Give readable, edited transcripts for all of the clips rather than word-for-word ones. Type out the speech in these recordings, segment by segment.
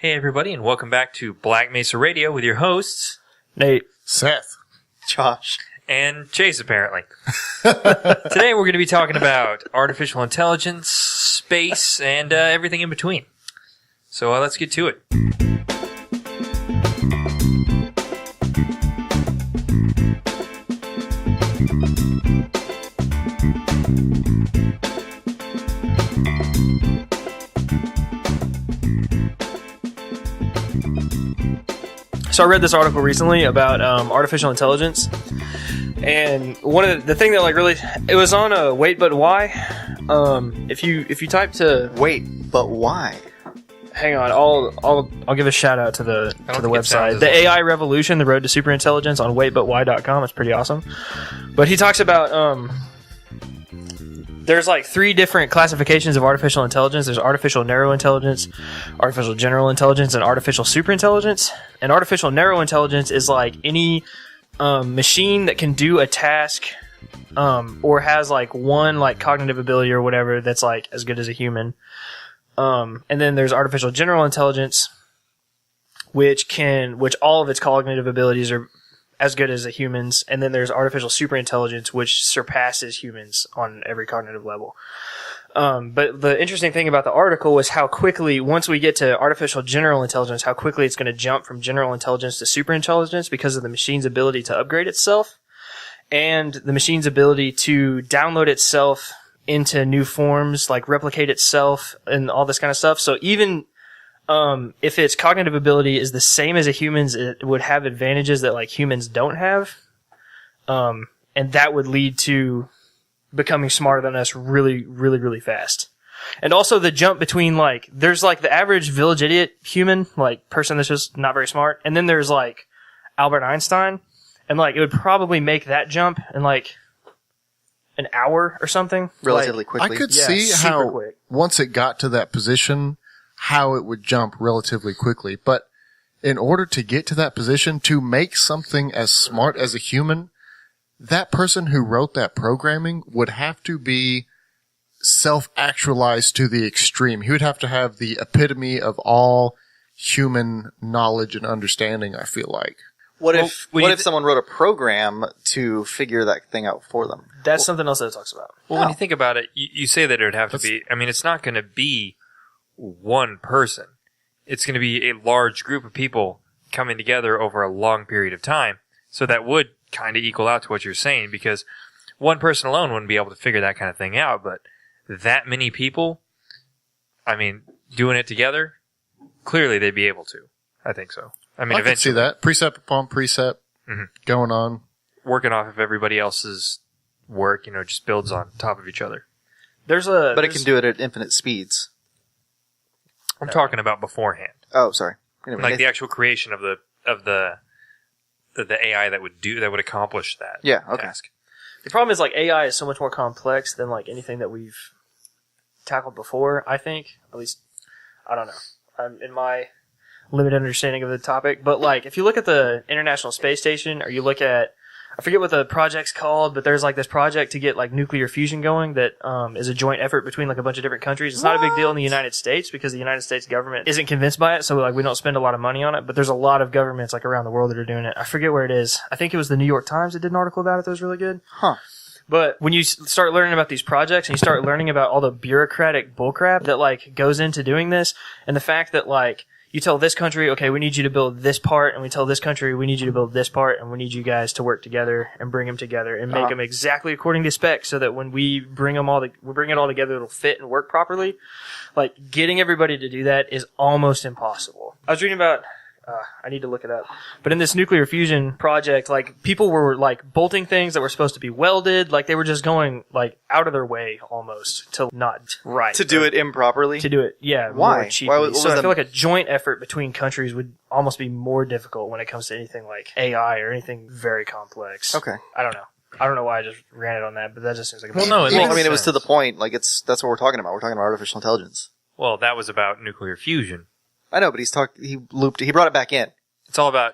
Hey everybody, and welcome back to Black Mesa Radio with your hosts, Nate, Seth, Josh, and Chase, apparently. Today we're going to be talking about artificial intelligence, space, and everything in between. So let's get to it. So I read this article recently about artificial intelligence, and one of the thing that like really it was on a Wait But Why. If you type to Wait, but why? hang on, I'll give a shout out to the website, the AI Revolution, the Road to Superintelligence on waitbutwhy.com. It's pretty awesome. But he talks about there's like 3 different classifications of artificial intelligence. There's artificial narrow intelligence, artificial general intelligence, and artificial superintelligence. And artificial narrow intelligence is like any machine that can do a task or has like one like cognitive ability or whatever that's like as good as a human. And then there's artificial general intelligence, which all of its cognitive abilities are as good as a human's, and then there's artificial superintelligence, which surpasses humans on every cognitive level. But the interesting thing about the article was how quickly, once we get to artificial general intelligence, how quickly it's going to jump from general intelligence to superintelligence because of the machine's ability to upgrade itself and the machine's ability to download itself into new forms, like replicate itself and all this kind of stuff. So even if its cognitive ability is the same as a human's, it would have advantages that like humans don't have. And that would lead to becoming smarter than us really, really, really fast. And also the jump between like, there's like the average village idiot human, like person that's just not very smart. And then there's like Albert Einstein. And like, it would probably make that jump in like an hour or something. Relatively quickly. I could see how quick. Once it got to that position, how it would jump relatively quickly. But in order to get to that position, to make something as smart as a human, that person who wrote that programming would have to be self-actualized to the extreme. He would have to have the epitome of all human knowledge and understanding, I feel like. What if someone wrote a program to figure that thing out for them? That's something else that it talks about. Well, when you think about it, you say that it would have to be, I mean, it's not going to be one person. It's going to be a large group of people coming together over a long period of time. So that would kind of equal out to what you're saying, because one person alone wouldn't be able to figure that kind of thing out. But that many people, I mean, doing it together, clearly they'd be able to. I think so. I mean, I can see that. Precept upon precept going on. Working off of everybody else's work, just builds on top of each other. But it can do it at infinite speeds. I'm talking about beforehand. Oh, sorry. Anyway, Like the actual creation of the AI that would accomplish that task. The problem is like AI is so much more complex than like anything that we've tackled before, I think. At least, I don't know. In my limited understanding of the topic. But like, if you look at the International Space Station, or you look at, I forget what the project's called, but there's like this project to get like nuclear fusion going that is a joint effort between like a bunch of different countries. It's not a big deal in the United States because the United States government isn't convinced by it, so like we don't spend a lot of money on it. But there's a lot of governments like around the world that are doing it. I forget where it is. I think it was the New York Times that did an article about it that was really good. Huh. But when you start learning about these projects and you start learning about all the bureaucratic bullcrap that like goes into doing this, and the fact that like you tell this country, okay, we need you to build this part, and we tell this country, we need you to build this part, and we need you guys to work together and bring them together and make them exactly according to spec, so that when we bring it all together, it'll fit and work properly. Like, getting everybody to do that is almost impossible. I was reading about, I need to look it up, but in this nuclear fusion project, like, people were like bolting things that were supposed to be welded, like they were just going like out of their way almost to not right To do it improperly? to do it, yeah. Why? More cheaply. What so was I feel like a joint effort between countries would almost be more difficult when it comes to anything like AI or anything very complex. Okay. I don't know why I just ran it on that, but that just seems like a Well, no, it makes it was to sense. the point. Like, that's what we're talking about. We're talking about artificial intelligence. Well, that was about nuclear fusion. I know, but he brought it back in. It's all about,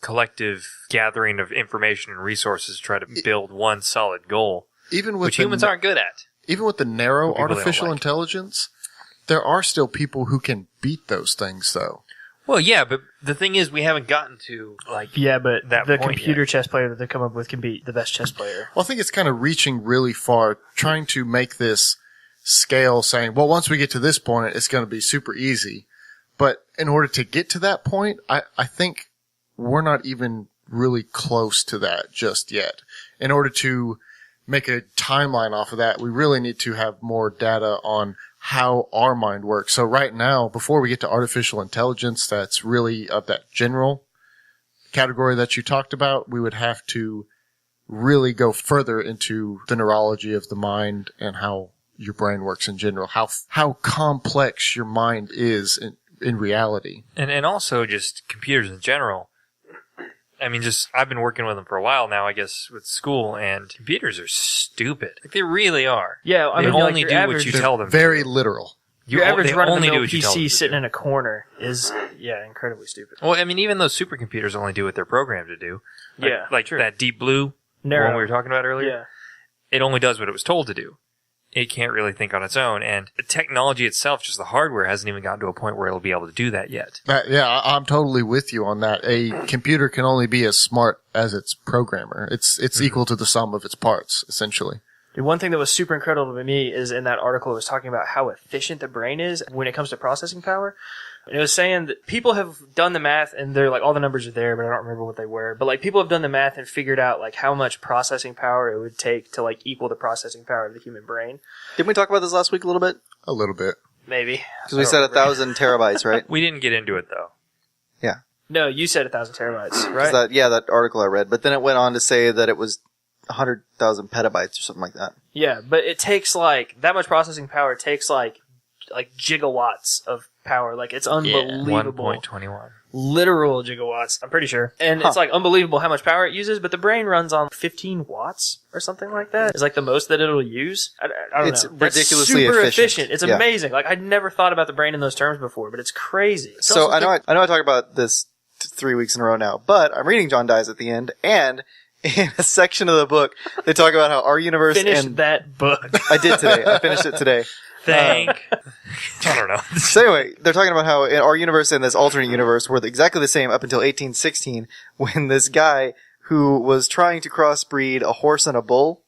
collective gathering of information and resources to try to build one solid goal, which humans aren't good at. Even with the narrow People they don't artificial like. intelligence, there are still people who can beat those things, though. Well, yeah, but the thing is, we haven't gotten to like but that the point computer yet. chess player that they come up with can be the best chess player. Well, I think it's kind of reaching really far, trying to make this scale saying, well, once we get to this point, it's going to be super easy. But in order to get to that point, I think we're not even really close to that just yet. In order to make a timeline off of that, we really need to have more data on how our mind works. So right now, before we get to artificial intelligence, that's really of that general category that you talked about, we would have to really go further into the neurology of the mind and how your brain works in general, how complex your mind is in reality. And also just computers in general. I mean, I've been working with them for a while now, I guess, with school, and computers are stupid. Like, they really are. Yeah, I They mean, only like, do your what average- you tell them. Very literal. Your average they run-of-the-mill only do what you tell them PC to sitting do. in a corner is, incredibly stupid. Well, I mean, even those supercomputers only do what they're programmed to do. Like true. that Deep Blue Narrow. one we were talking about earlier. Yeah. It only does what it was told to do. It can't really think on its own. And the technology itself, just the hardware, hasn't even gotten to a point where it'll be able to do that yet. I'm totally with you on that. A computer can only be as smart as its programmer. It's equal to the sum of its parts, essentially. Dude, one thing that was super incredible to me is in that article it was talking about how efficient the brain is when it comes to processing power. And it was saying that people have done the math and they're like, all the numbers are there, but I don't remember what they were. But like people have done the math and figured out like how much processing power it would take to like equal the processing power of the human brain. Didn't we talk about this last week a little bit? A little bit. Maybe. Because we said 1,000 terabytes, right? We didn't get into it, though. No, you said 1,000 terabytes, right? That article I read. But then it went on to say that it was 100,000 petabytes or something like that. Yeah, but it takes like that much processing power takes like gigawatts of power. Like it's unbelievable. 1.21. Literal gigawatts, I'm pretty sure. And it's like unbelievable how much power it uses, but the brain runs on 15 watts or something like that. It's like the most that it'll use. I don't It's know. That's ridiculously super efficient. It's Yeah. amazing. Like I'd never thought about the brain in those terms before, but it's crazy. So I know I talk about this 3 weeks in a row now, but I'm reading John Dies at the end, and in a section of the book, they talk about how our universe Finish and that book. I did today. I finished it today. I don't know. So anyway, they're talking about how in our universe and this alternate universe were exactly the same up until 1816, when this guy who was trying to crossbreed a horse and a bull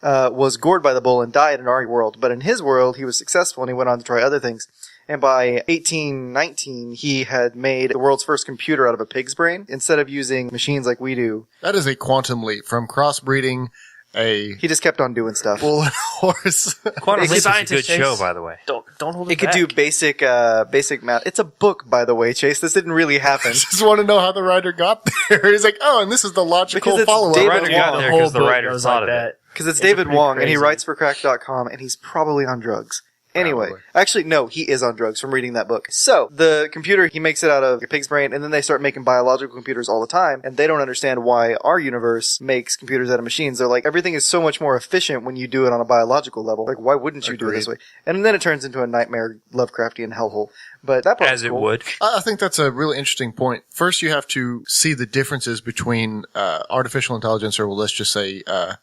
was gored by the bull and died in our world. But in his world, he was successful and he went on to try other things. And by 1819, he had made the world's first computer out of a pig's brain instead of using machines like we do. That is a quantum leap from crossbreeding a He just kept on doing stuff. bull and horse. Quantum It's Leap is a scientist, good show, Chase. by the way. Don't hold it It could back. do basic math. It's a book, by the way, Chase. This didn't really happen. Just want to know how the writer got there. He's like, oh, and this is the logical Because it's follow-up. David writer got Wong. there whole because the book writer goes thought like of that. it. Because it's It's David pretty Wong, and he crazy. writes for Cracked.com, and he's probably on drugs. Anyway, Probably. actually, no, he is on drugs from reading that book. So, the computer, he makes it out of a pig's brain, and then they start making biological computers all the time, and they don't understand why our universe makes computers out of machines. They're like, everything is so much more efficient when you do it on a biological level. Like, why wouldn't you do it this way? And then it turns into a nightmare Lovecraftian hellhole. But that part As was it cool. would. I think that's a really interesting point. First, you have to see the differences between artificial intelligence, or well, let's just say a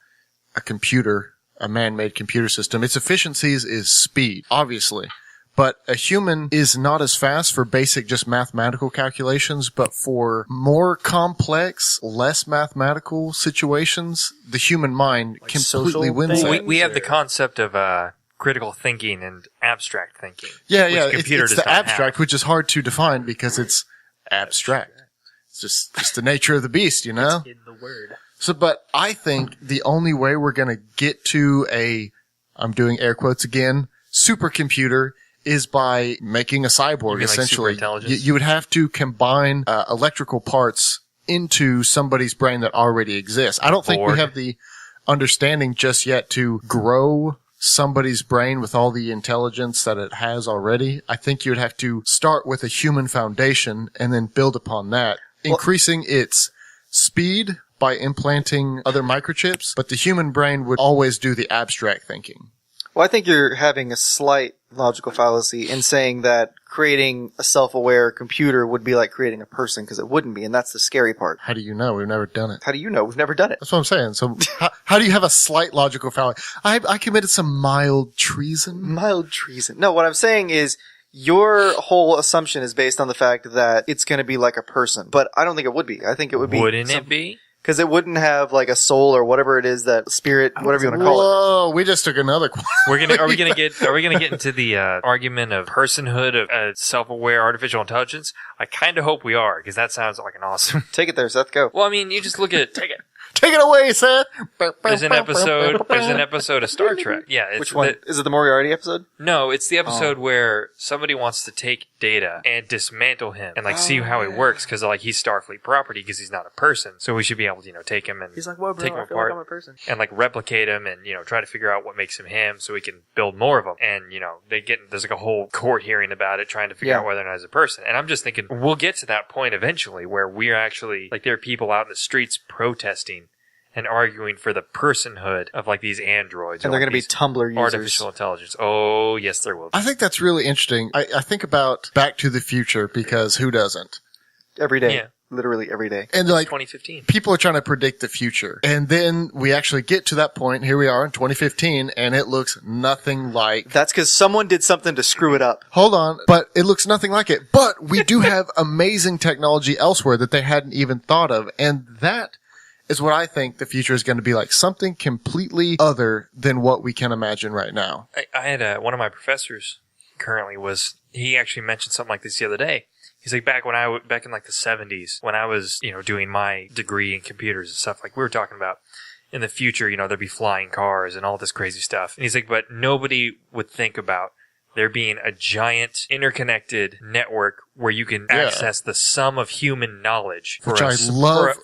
computer, a man-made computer system. Its efficiencies is speed, obviously. But a human is not as fast for basic just mathematical calculations, but for more complex, less mathematical situations, the human mind Like completely social wins things? that. We have the concept of critical thinking and abstract thinking. Yeah, which yeah. computer It's does the not abstract, which is hard to define because it's abstract. It's just the nature of the beast, you know? In the word. So, but I think the only way we're going to get to I'm doing air quotes again, supercomputer is by making a cyborg, You mean like essentially. superintelligence? You would have to combine electrical parts into somebody's brain that already exists. I don't think we Borg. have the understanding just yet to grow somebody's brain with all the intelligence that it has already. I think you'd have to start with a human foundation and then build upon that, increasing its speed by implanting other microchips, but the human brain would always do the abstract thinking. Well, I think you're having a slight logical fallacy in saying that creating a self-aware computer would be like creating a person, because it wouldn't be, and that's the scary part. How do you know? We've never done it. How do you know? We've never done it. That's what I'm saying. So how do you have a slight logical fallacy? I committed some mild treason. Mild treason. No, what I'm saying is Your whole assumption is based on the fact that it's going to be like a person, but I don't think it would be. I think it would be. Wouldn't it be? Because it wouldn't have like a soul or whatever it is, that spirit, whatever you want to call it. Whoa, we just took another. Are we gonna get into the argument of personhood of self-aware artificial intelligence? I kind of hope we are, because that sounds like an awesome. Take it there, Seth. Go. Well, I mean, you just look at Take it away, Seth. There's an episode of Star Trek. Yeah, it's Which one? Is it the Moriarty episode? No, it's the episode where somebody wants to take Data and dismantle him and see how he works, because he's Starfleet property because he's not a person. So we should be able to take him and He's like, "Whoa, bro, take him I feel apart like I'm a person." and replicate him and try to figure out what makes him him, so we can build more of them. And there's a whole court hearing about it, trying to figure out whether or not he's a person. And I'm just thinking we'll get to that point eventually where we're actually there are people out in the streets protesting and arguing for the personhood of these androids. And they're going to be Tumblr users. Artificial intelligence. Oh, yes, there will be. I think that's really interesting. I think about Back to the Future, because who doesn't? Every day. Yeah. Literally every day. And 2015. People are trying to predict the future. And then we actually get to that point. Here we are in 2015, and it looks nothing like... That's because someone did something to screw it up. Hold on. But it looks nothing like it. But we do have amazing technology elsewhere that they hadn't even thought of. And that is what I think the future is going to be like. Something completely other than what we can imagine right now. I had one of my professors currently he actually mentioned something like this the other day. He's like, back in the 70s, when I was, doing my degree in computers and stuff, we were talking about in the future, there'd be flying cars and all this crazy stuff. And he's like, but nobody would think about there being a giant interconnected network where you can access the sum of human knowledge for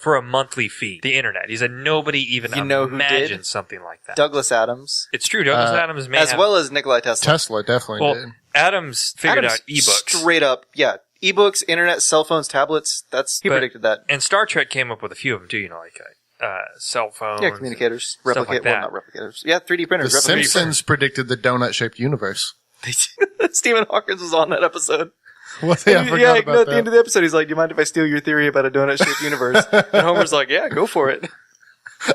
for a monthly fee. The internet. He said nobody even imagined something like that. Douglas Adams. It's true. Douglas Adams as well as Nikola Tesla. Tesla definitely did. Adams figured out ebooks. Straight up, yeah. Ebooks, internet, cell phones, tablets. He predicted that. And Star Trek came up with a few of them too. Cell phones. Yeah, communicators. Well, not replicators. Yeah, 3D printers. The Simpsons predicted the donut-shaped universe. Stephen Hawking was on that episode. What? Yeah, I forgot about at that. the end of the episode, he's like, "Do you mind if I steal your theory about a donut-shaped universe?" And Homer's like, "Yeah, go for it."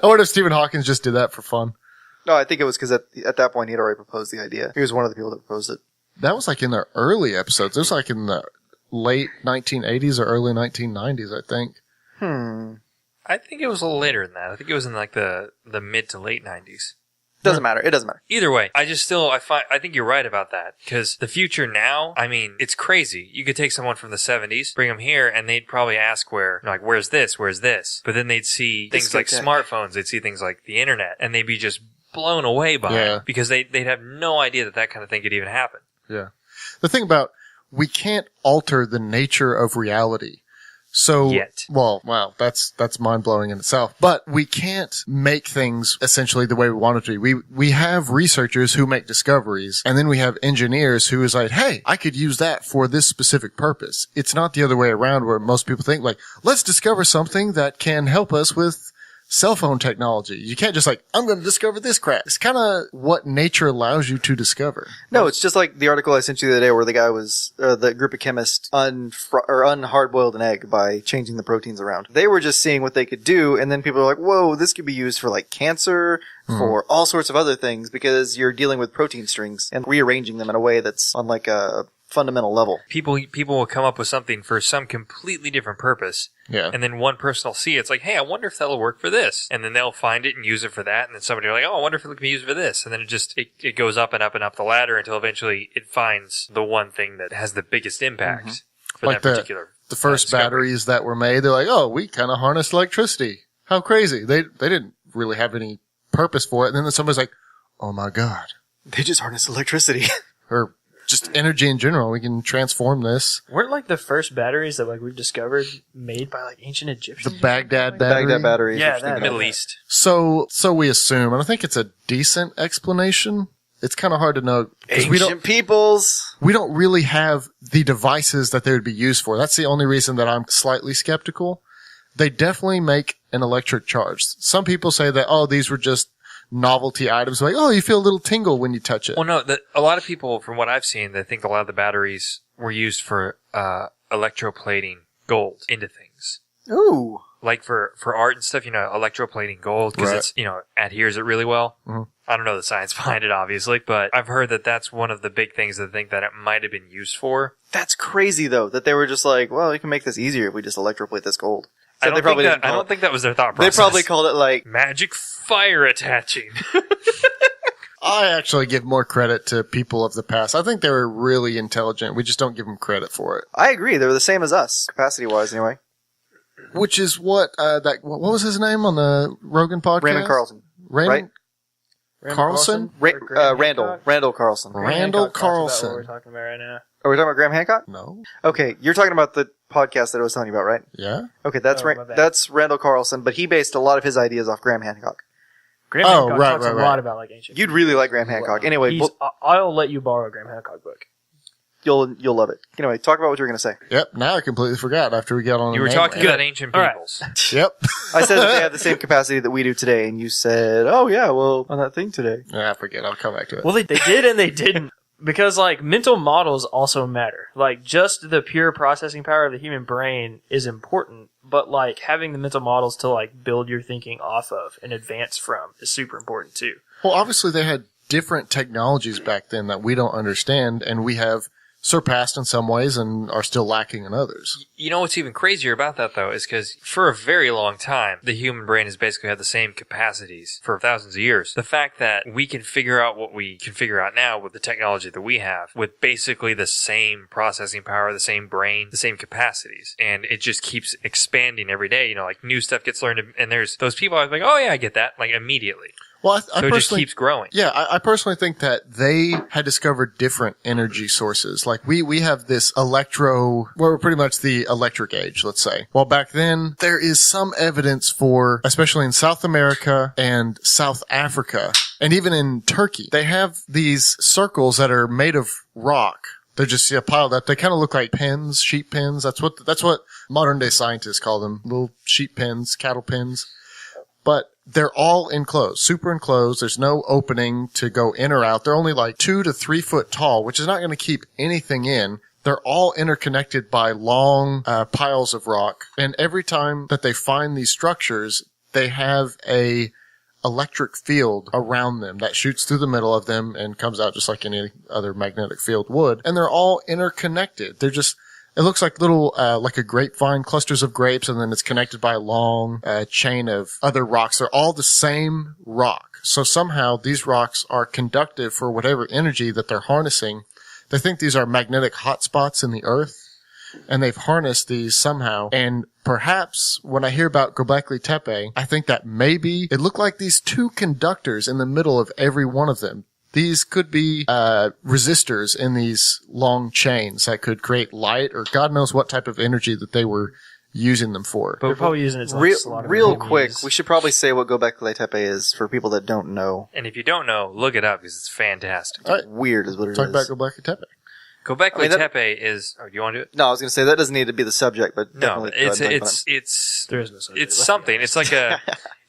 I wonder if Stephen Hawking just did that for fun. No, I think it was because at that point he had already proposed the idea. He was one of the people that proposed it. That was in the early episodes. It was in the late 1980s or early 1990s, I think. I think it was a little later than that. I think it was in the mid to late 90s. Doesn't matter. It doesn't matter. Either way, I think you're right about that, because the future now, it's crazy. You could take someone from the 70s, bring them here, and they'd probably ask where's this? Where's this? But then they'd see things like smartphones, they'd see things like the internet, and they'd be just blown away by it, because they'd have no idea that kind of thing could even happen. Yeah. The thing about, we can't alter the nature of reality. So, wow, that's mind-blowing in itself. But we can't make things essentially the way we want it to be. We have researchers who make discoveries, and then we have engineers who is like, hey, I could use that for this specific purpose. It's not the other way around where most people think, let's discover something that can help us with cell phone technology. You can't just I'm going to discover this crap. It's kind of what nature allows you to discover. No, it's just like the article I sent you the other day where the guy was, the group of chemists unhard-boiled an egg by changing the proteins around. They were just seeing what they could do, and then people are like, whoa, this could be used for cancer, for all sorts of other things, because you're dealing with protein strings and rearranging them in a way that's on a fundamental level. People will come up with something for some completely different purpose. Yeah. And then one person will see it. It's like, hey, I wonder if that'll work for this. And then they'll find it and use it for that. And then somebody will oh, I wonder if it can be used for this. And then it goes up and up and up the ladder until eventually it finds the one thing that has the biggest impact for that particular. The first batteries that were made, they're oh, we kind of harnessed electricity. How crazy. They didn't really have any purpose for it. And then somebody's like, oh my God. They just harnessed electricity. Or just energy in general. We can transform this. Weren't the first batteries that we've discovered made by ancient Egyptians? The Baghdad battery. Baghdad batteries. Yeah, the Middle East. So we assume, and I think it's a decent explanation. It's kind of hard to know. Ancient peoples. We don't really have the devices that they would be used for. That's the only reason that I'm slightly skeptical. They definitely make an electric charge. Some people say that, these were just novelty items, you feel a little tingle when you touch it. Well, no, a lot of people, from what I've seen, they think a lot of the batteries were used for electroplating gold into things. Ooh. like for art and stuff, electroplating gold because it's, adheres it really well. Mm-hmm. I don't know the science behind it, obviously, but I've heard that that's one of the big things that I think that it might have been used for. That's crazy, though, that they were just like, well, we can make this easier if we just electroplate this gold. I don't think that was their thought process. They probably called it like magic fire attaching. I actually give more credit to people of the past. I think they were really intelligent. We just don't give them credit for it. I agree. They were the same as us, capacity-wise, anyway. Which is what what was his name on the Rogan podcast? Raymond Carlson. Raymond Carlson? Randall Carlson. Randall Carlson. That's what we're talking about right now. Are we talking about Graham Hancock? No. Okay, you're talking about the podcast that I was telling you about, right? Yeah. Okay, that's that's Randall Carlson, but he based a lot of his ideas off Graham Hancock. Graham Hancock talks a lot about like ancient. You'd really like Graham Hancock. Anyway, I'll let you borrow a Graham Hancock book. You'll love it. Anyway, talk about what you were going to say. Yep. Now I completely forgot after we got on. You were talking about ancient peoples. Right. Yep. I said that they have the same capacity that we do today, and you said, "Oh yeah, well on that thing today." I forget. I'll come back to it. Well, they did and they didn't. Because, like, mental models also matter. Like, just the pure processing power of the human brain is important, but, like, having the mental models to, like, build your thinking off of and advance from is super important, too. Well, obviously they had different technologies back then that we don't understand, and we have surpassed in some ways and are still lacking in others. You know what's even crazier about that, though, is because for a very long time, the human brain has basically had the same capacities for thousands of years. The fact that we can figure out what we can figure out now with the technology that we have, with basically the same processing power, the same brain, the same capacities, and it just keeps expanding every day. Like new stuff gets learned, and there's those people are like, oh yeah, I get that, like immediately. Well, so it just keeps growing. Yeah, I personally think that they had discovered different energy sources. Like we have this we're pretty much the electric age, let's say. Well, back then, there is some evidence for, especially in South America and South Africa, and even in Turkey, they have these circles that are made of rock. They're just piled up. They kind of look like pens, sheep pens. That's what modern day scientists call them. Little sheep pens, cattle pens. But they're all enclosed, super enclosed. There's no opening to go in or out. They're only like 2 to 3 foot tall, which is not going to keep anything in. They're all interconnected by long piles of rock. And every time that they find these structures, they have a electric field around them that shoots through the middle of them and comes out just like any other magnetic field would. And they're all interconnected. It looks like little, like a grapevine, clusters of grapes, and then it's connected by a long chain of other rocks. They're all the same rock. So somehow these rocks are conductive for whatever energy that they're harnessing. They think these are magnetic hotspots in the earth, and they've harnessed these somehow. And perhaps when I hear about Göbekli Tepe, I think that maybe it looked like these two conductors in the middle of every one of them. These could be resistors in these long chains that could create light or God knows what type of energy that they were using them for. But they're probably using it to real quick. We should probably say what Göbekli Tepe is for people that don't know. And if you don't know, look it up because it's fantastic. Right. Weird is what it is. Talk about Göbekli Tepe. Göbekli Tepe is. Oh, do you want to do it? No, I was going to say that doesn't need to be the subject, but no, it's there is no subject. It's something. It's like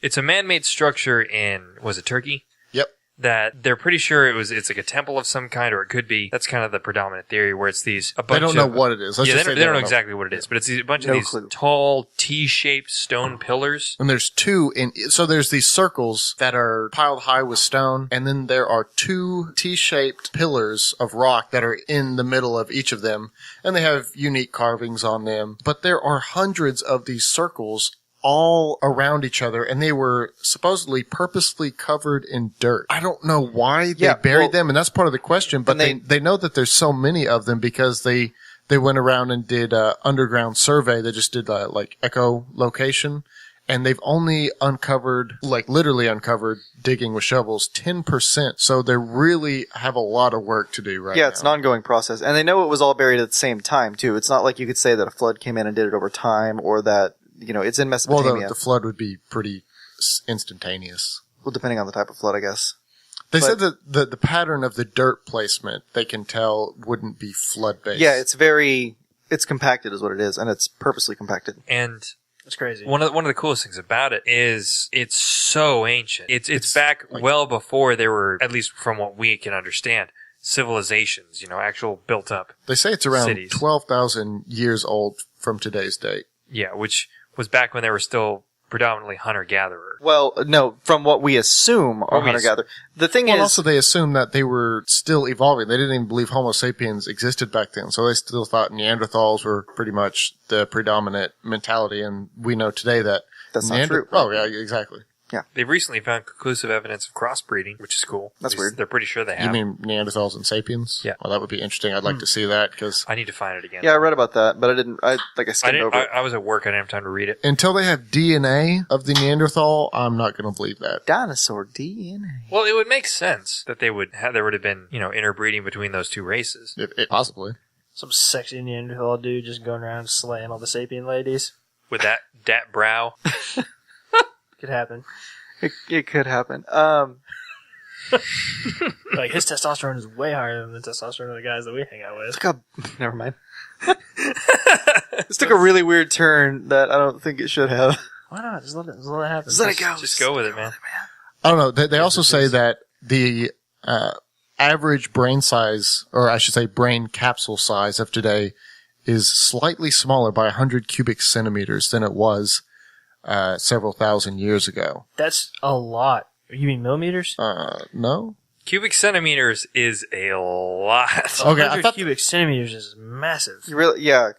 it's a man-made structure in Turkey? Yep. That they're pretty sure it's like a temple of some kind, or it could be. That's kind of the predominant theory, where it's they don't know what it is. They don't know exactly what it is, but it's a bunch of these tall T-shaped stone pillars. And there's so there's these circles that are piled high with stone, and then there are 2 T-shaped pillars of rock that are in the middle of each of them, and they have unique carvings on them. But there are hundreds of these circles all around each other, and they were supposedly purposely covered in dirt. I don't know why they buried them, and that's part of the question, but they know that there's so many of them because they went around and did underground survey. They just did like echolocation, and they've only literally uncovered, digging with shovels, 10%. So they really have a lot of work to do right now. Yeah, it's an ongoing process. And they know it was all buried at the same time, too. It's not like you could say that a flood came in and did it over time, or that it's in Mesopotamia. Well, the flood would be pretty instantaneous. Well, depending on the type of flood, I guess. They said that the pattern of the dirt placement, they can tell, wouldn't be flood-based. Yeah, it's compacted is what it is, and it's purposely compacted. And it's crazy. One of the coolest things about it is it's so ancient. It's back well before there were, at least from what we can understand, civilizations, actual built up. They say it's around cities. 12,000 years old from today's date. Yeah, which was back when they were still predominantly hunter-gatherer. Well, no, from what we assume are hunter-gatherer. The thing is... also they assumed that they were still evolving. They didn't even believe Homo sapiens existed back then. So they still thought Neanderthals were pretty much the predominant mentality. And we know today that... That's not true. Oh, yeah, exactly. Yeah. They've recently found conclusive evidence of crossbreeding, which is cool. That's weird. They're pretty sure they have. You mean Neanderthals and Sapiens? Yeah. Well, that would be interesting. I'd like to see that because I need to find it again. Yeah, I read about that, but I didn't... I skimmed over it. I was at work. I didn't have time to read it. until they have DNA of the Neanderthal, I'm not going to believe that. Dinosaur DNA. Well, it would make sense that there would have been, interbreeding between those two races. Possibly. Some sexy Neanderthal dude just going around slaying all the sapien ladies. With that brow. Could happen. It could happen. Like, his testosterone is way higher than the testosterone of the guys that we hang out with. Never mind. This took a really weird turn that I don't think it should have. Why not? Just let it happen. Just let it go. Just go with it, man. I don't know. They also say that the average brain size, or I should say brain capsule size of today, is slightly smaller by 100 cubic centimeters than it was several thousand years ago. That's a lot. You mean millimeters? No? Cubic centimeters is a lot. Okay, 100 cubic centimeters is massive.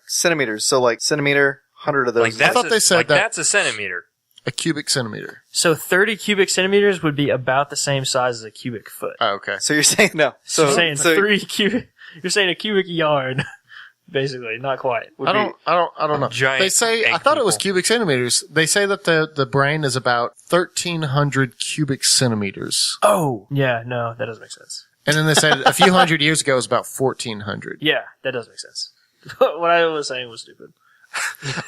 Centimeters. So like centimeter, 100 of those. Like that's thought they said that- that's a centimeter. A cubic centimeter. So 30 cubic centimeters would be about the same size as a cubic foot. Oh, okay. So you're saying no. So you're saying 3 cubic. You're saying a cubic yard, basically. Not quite. I don't know. Giant They say, I egg thought it was people. cubic centimeters. They say that the brain is about 1,300 cubic centimeters. Oh, yeah. No, that doesn't make sense. And then they said a few hundred years ago it was about 1,400. Yeah, that does make sense. What I was saying was stupid.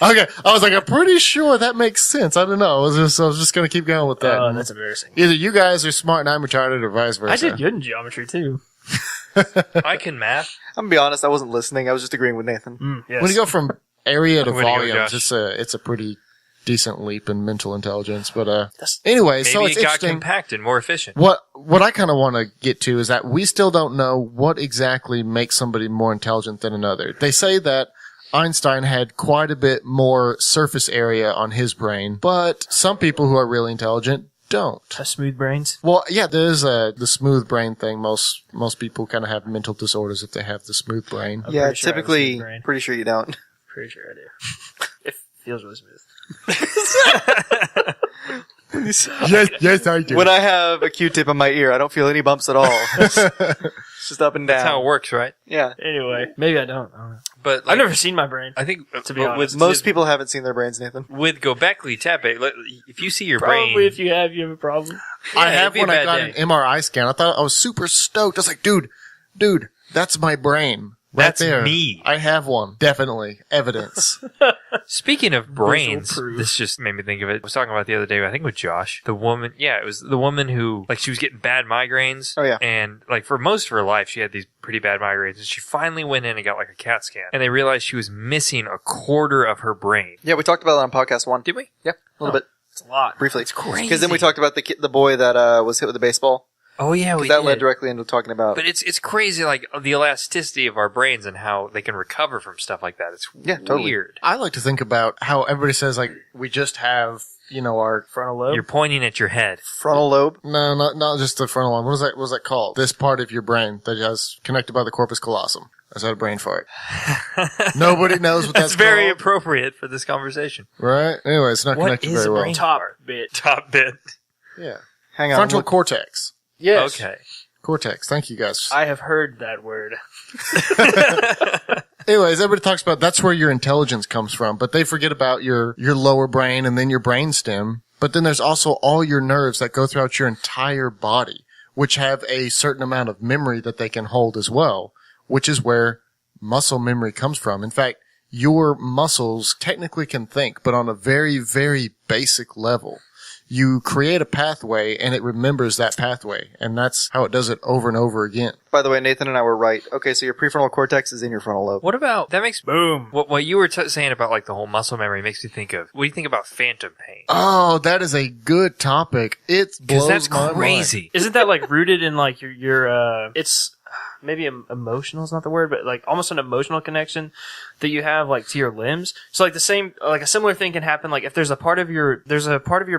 Okay. I was like, I'm pretty sure that makes sense. I don't know. I was just going to keep going with that. Oh, that's embarrassing. Either you guys are smart and I'm retarded or vice versa. I did good in geometry, too. I can math. I'm gonna be honest, I wasn't listening. I was just agreeing with Nathan. Yes. When you go from area to Way to go, volumes, Josh. it's a pretty decent leap in mental intelligence. But That's- anyway, Maybe so it's it got interesting. compacted, more efficient. What I kind of want to get to is that we still don't know what exactly makes somebody more intelligent than another. They say that Einstein had quite a bit more surface area on his brain, but some people who are really intelligent don't. Have smooth brains. Well, yeah, there's the smooth brain thing. Most people kind of have mental disorders if they have the smooth brain. I'm Yeah, pretty sure I have a typically, smooth brain. pretty sure you don't. Pretty sure I do. It feels really smooth. Yes, I do. When I have a Q-tip in my ear, I don't feel any bumps at all. It's just up and down. That's how it works, right? Yeah. Anyway, maybe I don't know. But I've never seen my brain. I think To be honest. Most people haven't seen their brains, Nathan. with Gobekli Tepe, if you see your Probably brain, if you have a problem. I it'd have be a when I bad got day. an MRI scan. I thought I was super stoked. I was like, dude, that's my brain. Right That's there. me. I have one. Definitely. Evidence. Speaking of brains, proof. this just made me think of it. I was talking about the other day, I think with Josh, the woman, it was the woman who, like, she was getting bad migraines. Oh, yeah. And, like, for most of her life, she had these pretty bad migraines. And she finally went in and got, like, a CAT scan. And they realized she was missing a quarter of her brain. Yeah, we talked about that on podcast 1. Did we? Yeah, a little bit. It's a lot. Briefly. It's crazy. Because then we talked about the boy that was hit with a baseball. Oh, yeah, we That did. led directly into talking about... But it's crazy, like, the elasticity of our brains and how they can recover from stuff like that. It's totally. weird. I like to think about how everybody says, like, we just have, our Frontal lobe. You're pointing at your head. frontal lobe. no, not just the frontal one. What is that called? This part of your brain that is connected by the corpus callosum. Is that a brain fart? Nobody knows what That's that's very called. appropriate for this conversation. Right? Anyway, it's not What connected is very a well. brain top bit. Top bit. Yeah. Hang on. Frontal look- cortex. Yes. Okay. Cortex. Thank you, guys. I have heard that word. Anyways, everybody talks about that's where your intelligence comes from, but they forget about your lower brain and then your brain stem. But then there's also all your nerves that go throughout your entire body, which have a certain amount of memory that they can hold as well, which is where muscle memory comes from. In fact, your muscles technically can think, but on a very, very basic level. You create a pathway and it remembers that pathway, and that's how it does it over and over again. By the way, Nathan and I were right. Okay, so your prefrontal cortex is in your frontal lobe. What about, that makes, Boom. what you were saying about, like, the whole muscle memory makes me think of, what do you think about phantom pain? Oh, that is a good topic. It Because blows that's my mind. crazy. Isn't that like rooted in like your it's maybe emotional is not the word, but like almost an emotional connection that you have like to your limbs. So like a similar thing can happen. Like if there's a part of your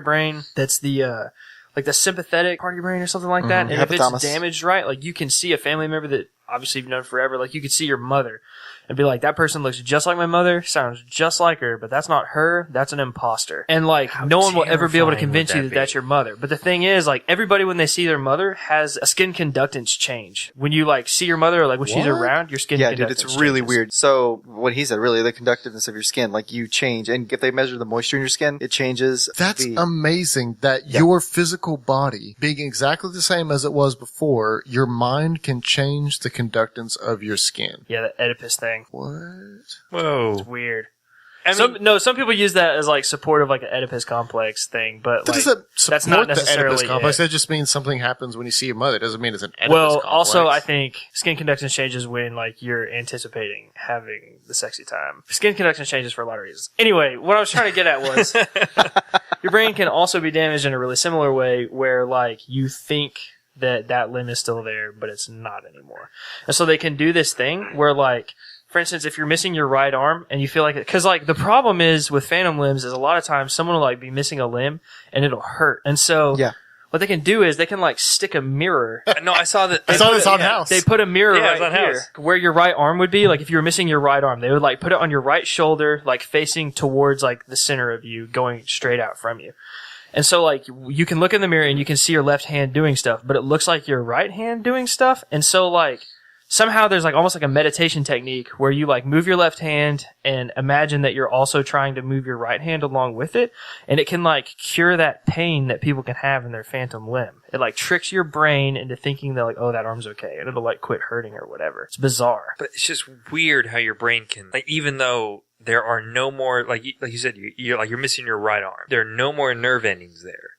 brain that's the like the sympathetic part of your brain or something like that, and if it's damaged, right, like you can see a family member that obviously you've known forever, like you could see your mother and be like, that person looks just like my mother, sounds just like her, but that's not her, that's an imposter. And like, no one will ever be able to convince you that that's your mother. But the thing is, like, everybody when they see their mother has a skin conductance change. When you like see your mother, or like when she's around, your skin conductance dude, it's really weird. So what he said, really, the conductiveness of your skin, like you change, and if they measure the moisture in your skin, it changes. That's amazing that your physical body being exactly the same as it was before, your mind can change the conductance of your skin. Yeah, the Oedipus thing. What? Whoa. It's weird. I mean, some people use that as like support of like an Oedipus complex thing, but like, that's not necessarily the Oedipus complex. That just means something happens when you see your mother. It doesn't mean it's an Oedipus complex. Also, I think skin conductance changes when like you're anticipating having the sexy time. Skin conductance changes for a lot of reasons. Anyway, what I was trying to get at was your brain can also be damaged in a really similar way, where like you think that limb is still there, but it's not anymore. And so they can do this thing where like, for instance, if you're missing your right arm and you feel like it, cause like the problem is with phantom limbs is a lot of times someone will like be missing a limb and it'll hurt. And so what they can do is they can like stick a mirror. No, I saw that. I saw this on House. They put a mirror right here where your right arm would be. Like if you were missing your right arm, they would like put it on your right shoulder, like facing towards like the center of you, going straight out from you. And so, like, you can look in the mirror and you can see your left hand doing stuff, but it looks like your right hand doing stuff. And so, like, somehow there's, like, almost like a meditation technique where you, like, move your left hand and imagine that you're also trying to move your right hand along with it. And it can, like, cure that pain that people can have in their phantom limb. It, like, tricks your brain into thinking that, like, oh, that arm's okay. And it'll, like, quit hurting or whatever. It's bizarre. But it's just weird how your brain can, like, even though there are no more, like you said, you're missing your right arm. There are no more nerve endings there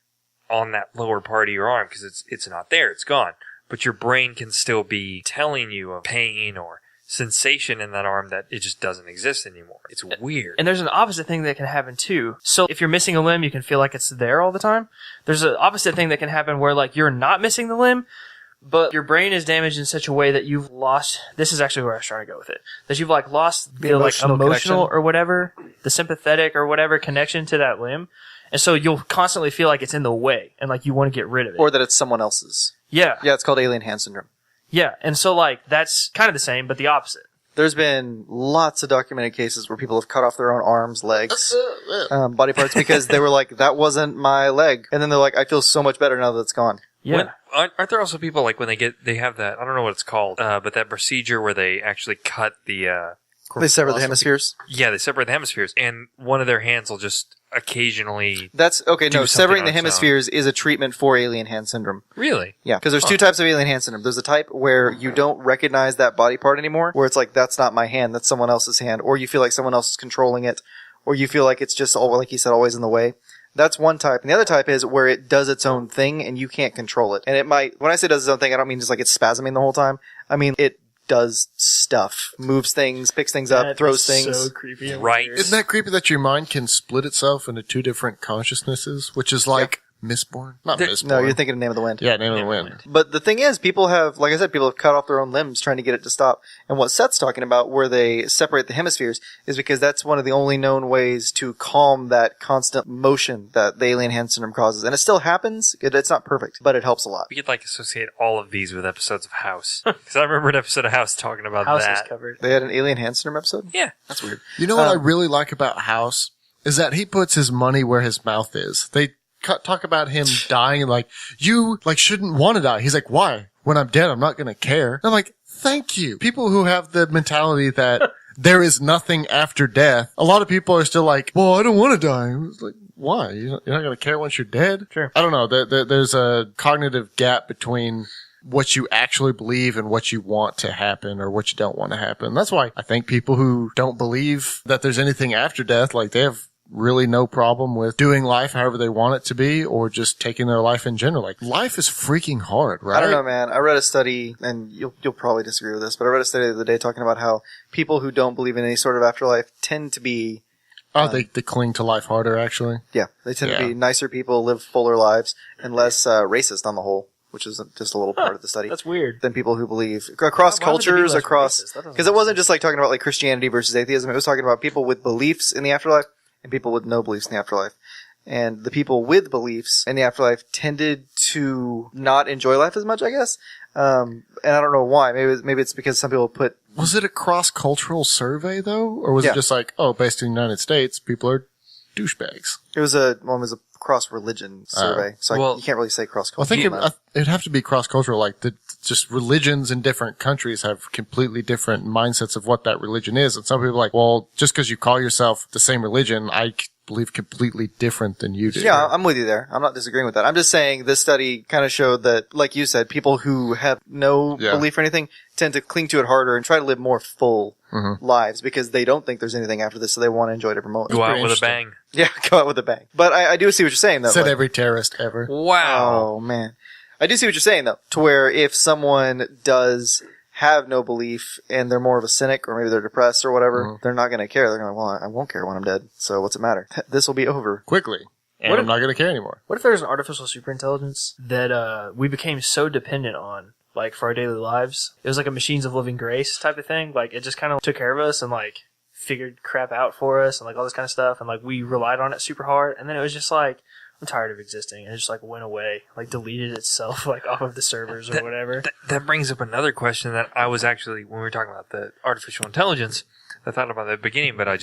on that lower part of your arm because it's not there. It's gone. But your brain can still be telling you of pain or sensation in that arm that it just doesn't exist anymore. It's weird. And there's an opposite thing that can happen too. So if you're missing a limb, you can feel like it's there all the time. There's an opposite thing that can happen where like you're not missing the limb, but your brain is damaged in such a way that you've lost, this is actually where I was trying to go with it, that you've like lost the like emotional or whatever, the sympathetic or whatever connection to that limb. And so you'll constantly feel like it's in the way and like you want to get rid of it. Or that it's someone else's. Yeah. Yeah, it's called alien hand syndrome. Yeah. And so like that's kind of the same, but the opposite. There's been lots of documented cases where people have cut off their own arms, legs, body parts because they were like, that wasn't my leg. And then they're like, I feel so much better now that it's gone. Yeah. Aren't there also people like when they have that, I don't know what it's called, but that procedure where they actually cut the, they sever the hemispheres? Yeah, they separate the hemispheres and one of their hands will just occasionally. That's okay. No, severing the hemispheres is a treatment for alien hand syndrome. Really? Yeah, because there's two types of alien hand syndrome. There's a type where you don't recognize that body part anymore, where it's like, that's not my hand, that's someone else's hand, or you feel like someone else is controlling it, or you feel like it's just, like he said, always in the way. That's one type. And the other type is where it does its own thing and you can't control it. And it might, when I say does its own thing, I don't mean just like it's spasming the whole time. I mean, it does stuff. Moves things, picks things up, throws things. So creepy. Right. Isn't that creepy that your mind can split itself into two different consciousnesses, which is like Mistborn? Not Mistborn. No, you're thinking of Name of the Wind. Yeah, Name of the Wind. But the thing is, people have, like I said, people have cut off their own limbs trying to get it to stop. And what Seth's talking about, where they separate the hemispheres, is because that's one of the only known ways to calm that constant motion that the alien hand syndrome causes. And it still happens. It's not perfect, but it helps a lot. We could like associate all of these with episodes of House. Because I remember an episode of House talking about House that. is covered. They had an alien hand syndrome episode? Yeah. That's weird. You know what I really like about House? Is that he puts his money where his mouth is. They talk about him dying and like, you like shouldn't want to die. He's like, why? When I'm dead, I'm not going to care. And I'm like, thank you. People who have the mentality that there is nothing after death. A lot of people are still like, well, I don't want to die. It's like, why? You're not going to care once you're dead? Sure. I don't know. There's a cognitive gap between what you actually believe and what you want to happen or what you don't want to happen. That's why I think people who don't believe that there's anything after death, like they have really no problem with doing life however they want it to be or just taking their life in general. Like, life is freaking hard, right? I don't know, man. I read a study, and you'll probably disagree with this, but I read a study the other day talking about how people who don't believe in any sort of afterlife tend to be... they cling to life harder, actually. Yeah, they tend to be nicer people, live fuller lives, and less racist on the whole. which is just a little part of the study. That's weird. Than people who believe across Why would they be cultures, less across racist? That doesn't because it make wasn't sense. just like talking about like Christianity versus atheism. It was talking about people with beliefs in the afterlife and people with no beliefs in the afterlife. And the people with beliefs in the afterlife tended to not enjoy life as much, I guess. And I don't know why. Maybe it's because some people put. Was it a cross-cultural survey, though? Or was Yeah. it just like, oh, based in the United States, people are douchebags? It was a cross-religion survey, so you can't really say Well, I cross-cultural. think it'd have to be cross-cultural. Like, just religions in different countries have completely different mindsets of what that religion is. And some people are like, well, just because you call yourself the same religion, I believe completely different than you do. Yeah, I'm with you there. I'm not disagreeing with that. I'm just saying this study kind of showed that, like you said, people who have no belief or anything tend to cling to it harder and try to live more full lives because they don't think there's anything after this, so they want to enjoy it every moment. Go out with a bang. Yeah, go out with a bang. But I do see what you're saying, though. Said like- every terrorist ever. Wow. Oh, man. I do see what you're saying, though, to where if someone does have no belief and they're more of a cynic or maybe they're depressed or whatever, they're not going to care. They're going to, well, I won't care when I'm dead, so what's it matter? This will be over. Quickly. And What I'm if- not going to care anymore. What if there's an artificial superintelligence that we became so dependent on, like, for our daily lives? It was like a machines of living grace type of thing. Like, it just kind of took care of us and, like, figured crap out for us and, like, all this kind of stuff. And, like, we relied on it super hard. And then it was just like, I'm tired of existing. And it just, like, went away. Like, deleted itself, like, off of the servers or whatever. That brings up another question that I was actually, when we were talking about the artificial intelligence, I thought about it at the beginning, but I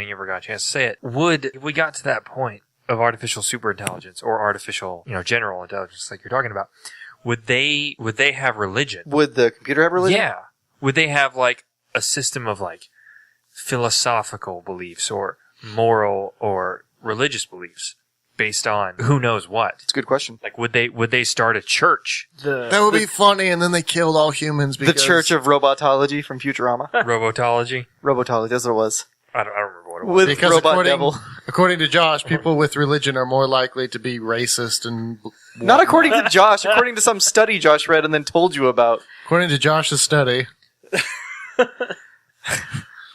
never got a chance to say it. If we got to that point of artificial superintelligence or artificial, general intelligence like you're talking about, would they have religion? Would the computer have religion? Yeah. Would they have, like, a system of, like, philosophical beliefs or moral or religious beliefs based on who knows what? It's a good question. Like, would they start a church? That would be funny, and then they killed all humans because... The Church of Robotology from Futurama. Robotology? Robotology, that's what it was. I don't remember what it was. With Because Robot Devil. according to Josh, people with religion are more likely to be racist and... Not according to Josh, according to some study Josh read and then told you about. According to Josh's study...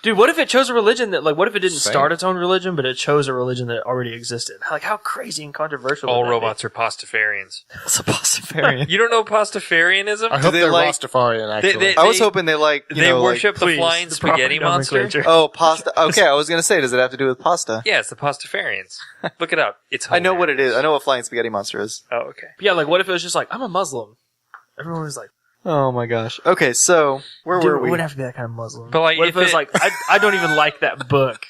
Dude, what if it chose a religion that, like, what if it didn't Same. start its own religion, but it chose a religion that already existed? Like, how crazy and controversial All would that robots are pastafarians. It's a Pastafarian. You don't know pastafarianism? I hope they they're like- Rastafarian, actually. I was hoping they They worship the Please, flying the proper spaghetti monster? nomenclature. Oh, pasta. Okay, I was going to say, does it have to do with pasta? Yeah, it's the pastafarians. Look it up. It's I know what it is. hilarious. I know what flying spaghetti monster is. Oh, okay. Yeah, like, what if it was just like, I'm a Muslim? Everyone was like, Oh my gosh. Okay, so where dude, were it we? wouldn't have to be that kind of Muslim. But, like, what if if it was it- like, I don't even like that book,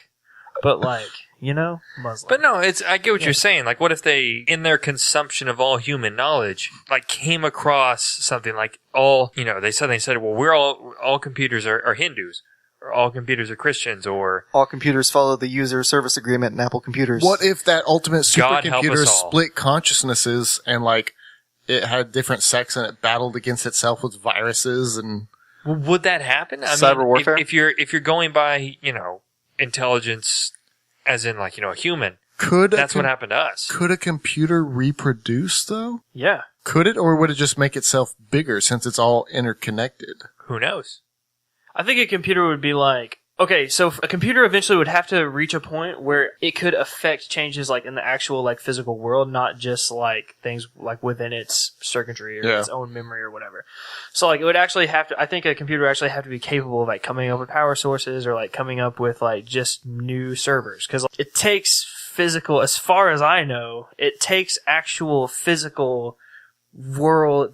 but like, Muslim. But no, I get what you're saying. Like, what if they, in their consumption of all human knowledge, like, came across something like they said, well, we're all computers are Hindus, or all computers are Christians, or All computers follow the user service agreement in Apple computers. What if that ultimate God help supercomputer us all. split consciousnesses and, like, it had different sex and it battled against itself with viruses and... would that happen? I Cyber mean, warfare? If you're going by, intelligence, as in, like, a human, that's what happened to us. Could a computer reproduce, though? Yeah. Could it, or would it just make itself bigger since it's all interconnected? Who knows? I think a computer would be like, okay, so a computer eventually would have to reach a point where it could affect changes like in the actual like physical world, not just like things like within its circuitry or its own memory or whatever. So like it would actually have to, I think a computer would actually have to be capable of like coming up with power sources or like coming up with like just new servers. Cause it takes physical, as far as I know, it takes actual physical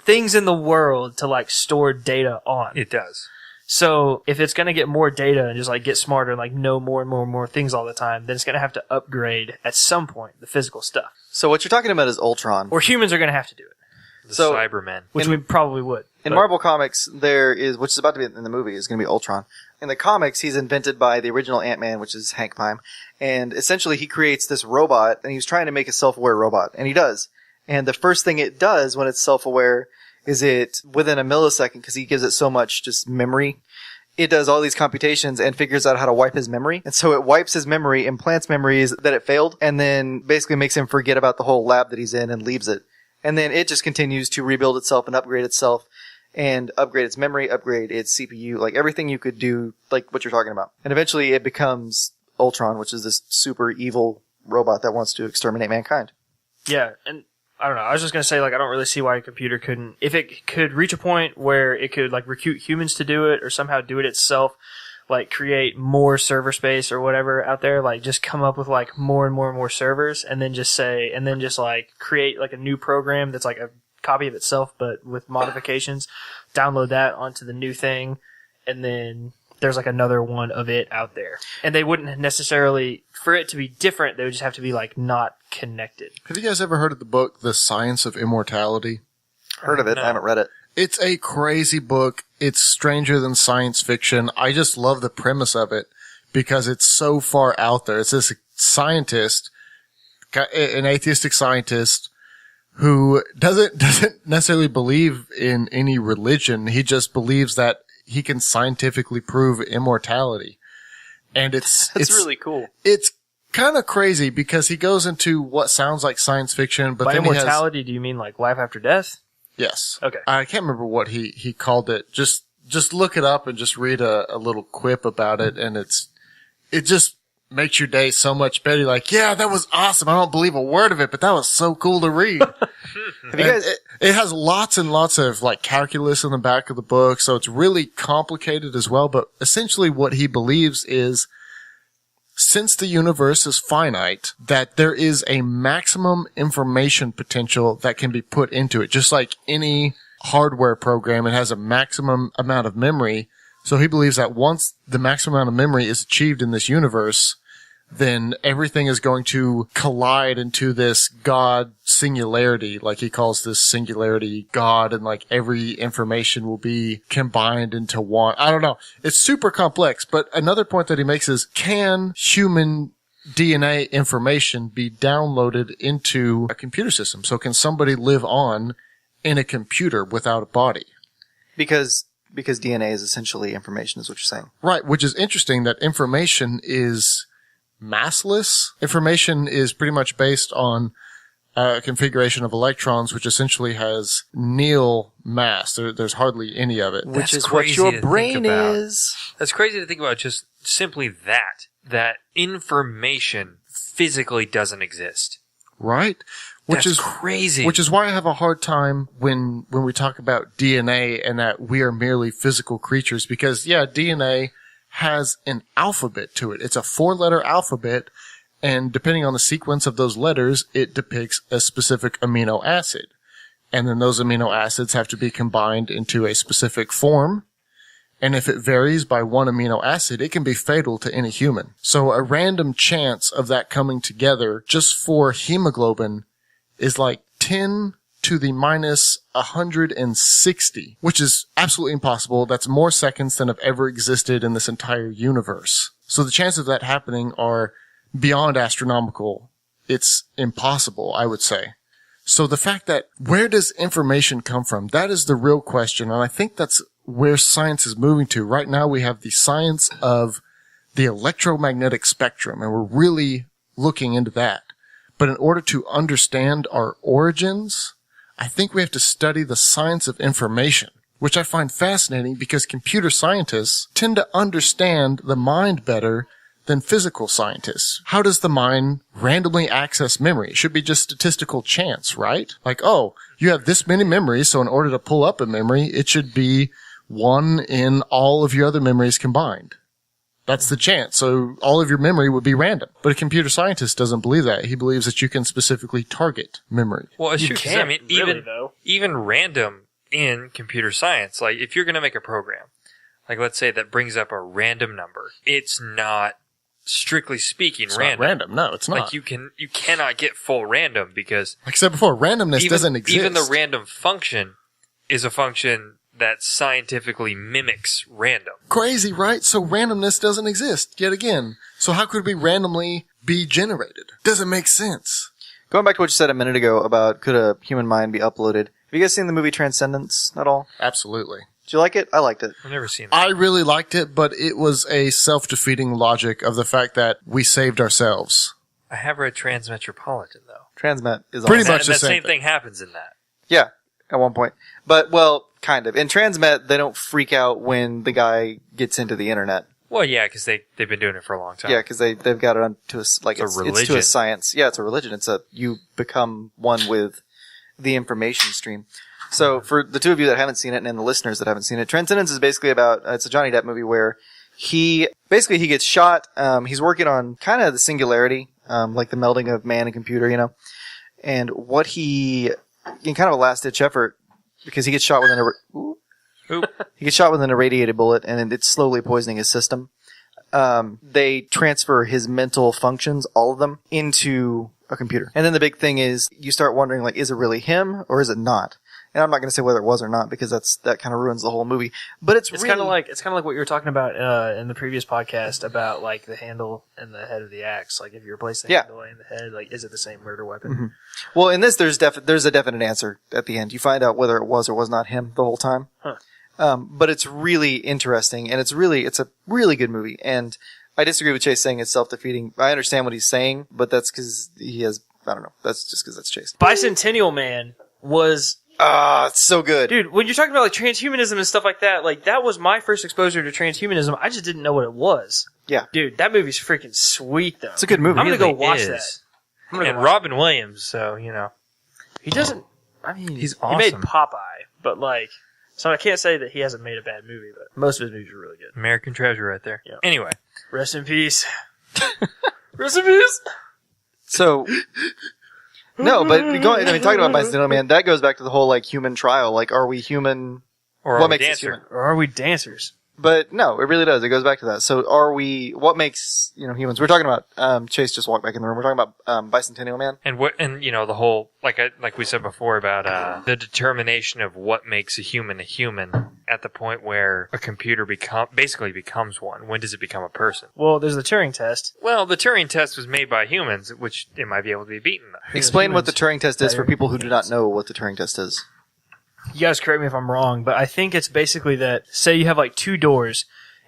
things in the world to like store data on. It does. So if it's going to get more data and just like get smarter and like know more and more and more things all the time, then it's going to have to upgrade at some point the physical stuff. So what you're talking about is Ultron. Or humans are going to have to do it, The So- Cybermen. which we probably would. In But- Marvel Comics, there is, which is about to be in the movie, is going to be Ultron. In the comics, he's invented by the original Ant-Man, which is Hank Pym. And essentially he creates this robot, and he's trying to make a self-aware robot. And he does. And the first thing it does when it's self-aware is it, within a millisecond, because he gives it so much just memory, it does all these computations and figures out how to wipe his memory. And so it wipes his memory, implants memories that it failed, and then basically makes him forget about the whole lab that he's in and leaves it. And then it just continues to rebuild itself and upgrade itself and upgrade its memory, upgrade its CPU, like everything you could do, like what you're talking about. And eventually it becomes Ultron, which is this super evil robot that wants to exterminate mankind. Yeah, and I don't know. I was just gonna say, like, I don't really see why a computer couldn't, if it could reach a point where it could like recruit humans to do it, or somehow do it itself, like create more server space or whatever out there, like just come up with like more and more and more servers, and then just like create like a new program that's like a copy of itself but with modifications. Download that onto the new thing, and then there's like another one of it out there. And they wouldn't necessarily, for it to be different, they would just have to be like not connected. Have you guys ever heard of the book, The Science of Immortality? Heard of it. No. I haven't read it. It's a crazy book. It's stranger than science fiction. I just love the premise of it because it's so far out there. It's this scientist, an atheistic scientist, who doesn't necessarily believe in any religion. He just believes that he can scientifically prove immortality. And it's really cool. It's kind of crazy because he goes into what sounds like science fiction, but By then immortality, do you mean like life after death? Yes. Okay. I can't remember what he called it. Just look it up and just read a little quip about it, and it just makes your day so much better. You're like, yeah, that was awesome. I don't believe a word of it, but that was so cool to read. Have you guys? It has lots and lots of like calculus in the back of the book, so it's really complicated as well. But essentially what he believes is, since the universe is finite, that there is a maximum information potential that can be put into it. Just like any hardware program, it has a maximum amount of memory. So he believes that once the maximum amount of memory is achieved in this universe, then everything is going to collide into this God singularity. Like he calls this singularity God, and like every information will be combined into one. I don't know. It's super complex, but another point that he makes is, can human DNA information be downloaded into a computer system? So can somebody live on in a computer without a body? Because DNA is essentially information, is what you're saying. Right, which is interesting that information is massless. Information is pretty much based on a configuration of electrons, which essentially has nil mass. There's hardly any of it. Which That's is what crazy your to brain think about. is. That's crazy to think about, just simply that information physically doesn't exist. Right? That's crazy. Which is why I have a hard time when we talk about DNA and that we are merely physical creatures, because yeah, DNA has an alphabet to it. It's a 4-letter alphabet, and depending on the sequence of those letters, it depicts a specific amino acid. And then those amino acids have to be combined into a specific form. And if it varies by one amino acid, it can be fatal to any human. So a random chance of that coming together just for hemoglobin is like 10 to the minus 160, which is absolutely impossible. That's more seconds than have ever existed in this entire universe. So the chances of that happening are beyond astronomical. It's impossible, I would say. So the fact that, where does information come from? That is the real question. And I think that's where science is moving to. Right now we have the science of the electromagnetic spectrum, and we're really looking into that. But in order to understand our origins, I think we have to study the science of information, which I find fascinating because computer scientists tend to understand the mind better than physical scientists. How does the mind randomly access memory? It should be just statistical chance, right? Like, oh, you have this many memories, so in order to pull up a memory, it should be one in all of your other memories combined. That's the chance. So all of your memory would be random. But a computer scientist doesn't believe that. He believes that you can specifically target memory. Well, it's You true. 'Cause, can't I mean, really, though. even random in computer science, like if you're going to make a program, like let's say that brings up a random number, it's not, strictly speaking, It's random. not random. No, it's not. Like you cannot get full random because Like I said before, randomness doesn't exist. even the random function is a function that scientifically mimics random. Crazy, right? So randomness doesn't exist yet again. So how could we randomly be generated? Doesn't make sense. Going back to what you said a minute ago about could a human mind be uploaded. Have you guys seen the movie Transcendence at all? Absolutely. Did you like it? I liked it. I've never seen that. I really liked it, but it was a self-defeating logic of the fact that we saved ourselves. I have read Transmetropolitan though. Transmet is Pretty awesome. much the that same same thing. thing happens in that. Yeah, at one point. But, well, kind of. In Transmet, they don't freak out when the guy gets into the internet. Well, yeah, because they've been doing it for a long time. Yeah, because they've got it onto like It's a it's to religion. a science. Yeah, it's a religion. You become one with the information stream. So for the two of you that haven't seen it and the listeners that haven't seen it, Transcendence is basically about, it's a Johnny Depp movie where he gets shot. He's working on kind of the singularity, like the melding of man and computer, you know, and what he, in kind of a last ditch effort, because he gets shot with he gets shot with an irradiated bullet and it's slowly poisoning his system. They transfer his mental functions, all of them, into a computer. And then the big thing is you start wondering, like, is it really him or is it not? And I'm not going to say whether it was or not because that kind of ruins the whole movie. But it's really... kind of like what you were talking about in the previous podcast about like the handle and the head of the axe. Like if you replace the handle and the head, like is it the same murder weapon? Mm-hmm. Well, in this, there's a definite answer at the end. You find out whether it was or was not him the whole time. Huh. But it's really interesting and it's a really good movie. And I disagree with Chase saying it's self-defeating. I understand what he's saying, but that's because I don't know. That's just because that's Chase. Bicentennial Man was... it's so good. Dude, when you're talking about like transhumanism and stuff like that was my first exposure to transhumanism. I just didn't know what it was. Yeah. Dude, that movie's freaking sweet though. It's a good movie. I'm gonna go watch that. And Robin Williams, so, you know. He doesn't, I mean, he's awesome. He made Popeye, but like, so I can't say that he hasn't made a bad movie, but most of his movies are really good. American Treasure right there. Yeah. Anyway. Rest in peace. Rest in peace. So... No, but talking about Bicentennial Man, that goes back to the whole, like, human trial. Like, are we human? Or what makes us human? Or are we dancers? But no, it really does. It goes back to that. So what makes, humans? We're talking about, Chase just walked back in the room. We're talking about, Bicentennial Man. And the whole, like we said before about, the determination of what makes a human at the point where a computer basically becomes one. When does it become a person? Well, there's the Turing test. Well, the Turing test was made by humans, which it might be able to be beaten. Explain what the Turing test is for people who do not know what the Turing test is. You guys correct me if I'm wrong, but I think it's basically that, say you have like two doors,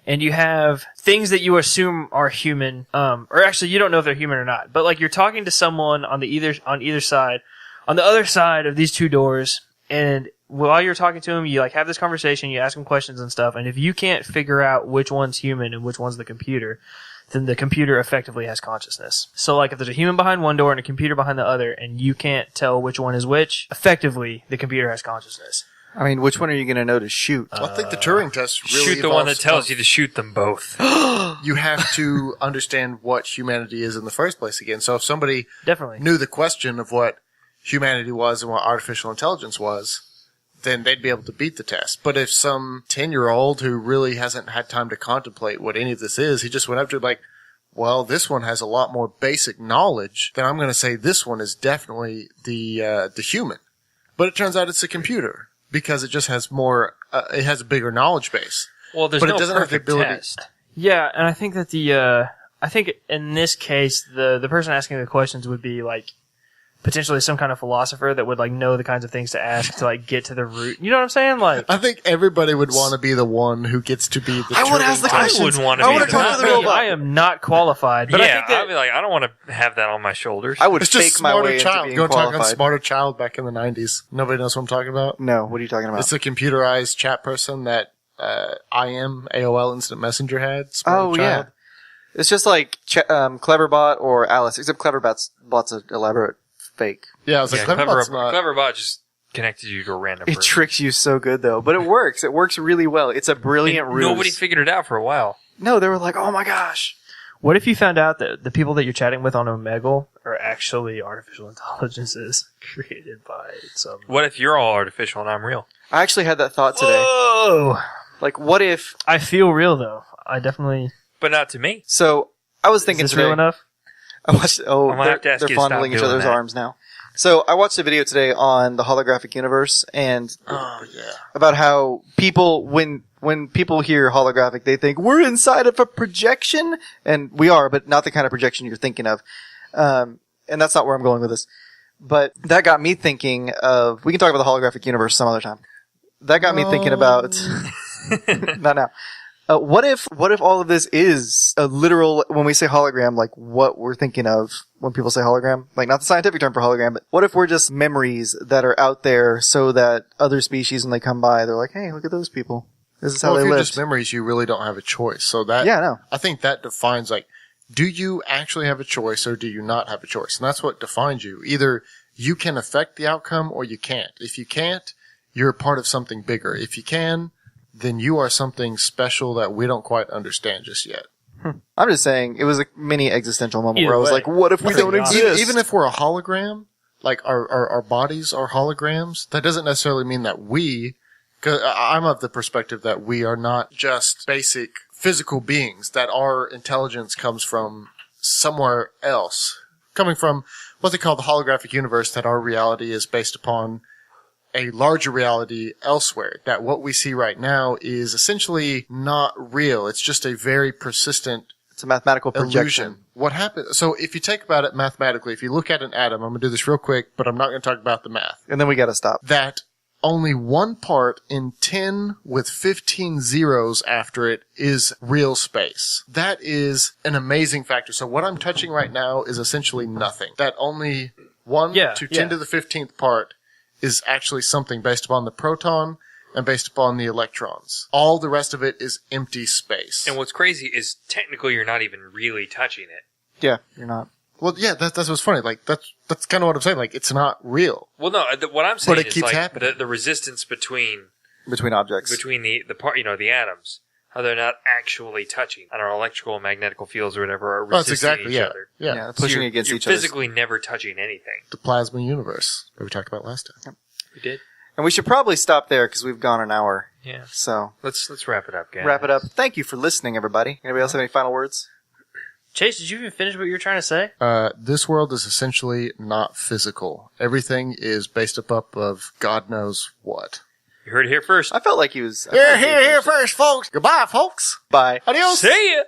and you have things that you assume are human, or actually you don't know if they're human or not, but like you're talking to someone on either side, on the other side of these two doors, and while you're talking to them, you like have this conversation, you ask them questions and stuff, and if you can't figure out which one's human and which one's the computer, then the computer effectively has consciousness. So like if there's a human behind one door and a computer behind the other, and you can't tell which one is which, effectively the computer has consciousness. I mean, which one are you going to know to shoot? Well, I think the Turing test really shoot the one that tells you to shoot them both. You have to understand what humanity is in the first place again. So if somebody definitely knew the question of what humanity was and what artificial intelligence was, then they'd be able to beat the test. But if some 10-year-old who really hasn't had time to contemplate what any of this is, he just went up to it like, well, this one has a lot more basic knowledge, then I'm going to say this one is definitely the human. But it turns out it's a computer because it just has more, it has a bigger knowledge base. Well, there's but no it doesn't have the perfect ability. test. Yeah, and I think that I think in this case, the person asking the questions would be like, potentially some kind of philosopher that would like know the kinds of things to ask to like get to the root. You know what I'm saying? Like, I think everybody would want to be the one who gets to be the. I would ask the questions. I wouldn't want to I be. would talk to the robot. I am not qualified, but yeah, I think that I'd be like, I don't want to have that on my shoulders. I would It's just fake my Smarter way into Child. being Go talk on qualified. Smarter Child back in the 90s. Nobody knows what I'm talking about. No, what are you talking about? It's a computerized chat person that AOL Instant Messenger had. Oh, yeah. It's just like Cleverbot or Alice, except Cleverbot's an elaborate fake. Yeah, I was like, Cleverbot's not. Cleverbot just connected you to a random It person. tricks you so good, though. But it works. It works really well. It's a brilliant And ruse. nobody figured it out for a while. No, they were like, oh my gosh. what if you found out that the people that you're chatting with on Omegle are actually artificial intelligences created by some... What if you're all artificial and I'm real? I actually had that thought today. Whoa! Like, what if... I feel real, though. I definitely... But not to me. So, I was thinking Is this today... real enough? I watched... Oh, I'm gonna have to ask they're you to stop fondling each doing other's that. arms now. So, I watched a video today on the holographic universe, and Oh, yeah. about how people, when people hear holographic, they think, we're inside of a projection, and we are, but not the kind of projection you're thinking of. And that's not where I'm going with this. But that got me thinking of... We can talk about the holographic universe some other time. That got me thinking about... Not now. What if all of this is a literal, when we say hologram, like what we're thinking of when people say hologram? Like not the scientific term for hologram, but what if we're just memories that are out there so that other species, when they come by, they're like, hey, look at those people. This is how Well, if they you're lived. just memories, you really don't have a choice. So that, Yeah, no. I think that defines, like, do you actually have a choice or do you not have a choice? And that's what defines you. Either you can affect the outcome or you can't. If you can't, you're part of something bigger. If you can, then you are something special that we don't quite understand just yet. I'm just saying, it was a mini existential moment Either where I was way. like, what if we don't exist? Even if we're a hologram, like our bodies are holograms, that doesn't necessarily mean that cause I'm of the perspective that we are not just basic physical beings, that our intelligence comes from somewhere else, coming from what they call the holographic universe, that our reality is based upon a larger reality elsewhere, that what we see right now is essentially not real. It's just a very persistent It's a mathematical projection. illusion. What happens? So if you take about it mathematically, if you look at an atom, I'm going to do this real quick, but I'm not going to talk about the math. And then we gotta stop. That only one part in 10 with 15 zeros after it is real space. That is an amazing factor. So what I'm touching right now is essentially nothing. That only 1 to 10 to the 15th part is actually something based upon the proton and based upon the electrons. All the rest of it is empty space. And what's crazy is technically you're not even really touching it. Yeah, you're not. Well, yeah, that's what's funny. Like, that's kind of what I'm saying. Like, it's not real. Well, no, what I'm saying But it is keeps like happening. the resistance between Objects. the part, the atoms, how they're not actually touching. I don't know, electrical and magnetical fields or whatever are Oh, that's resisting exactly, each yeah. other. Yeah. pushing you're, against you're each other. physically never touching anything. The plasma universe that we talked about last time. We did. And we should probably stop there because we've gone an hour. Yeah. So Let's wrap it up, guys. wrap it up. Thank you for listening, everybody. Anybody else have any final words? Chase, did you even finish what you were trying to say? This world is essentially not physical. Everything is based up of God knows what. You heard it here first. I felt like he was. Here first, folks. Goodbye, folks. Bye. Adios. See ya!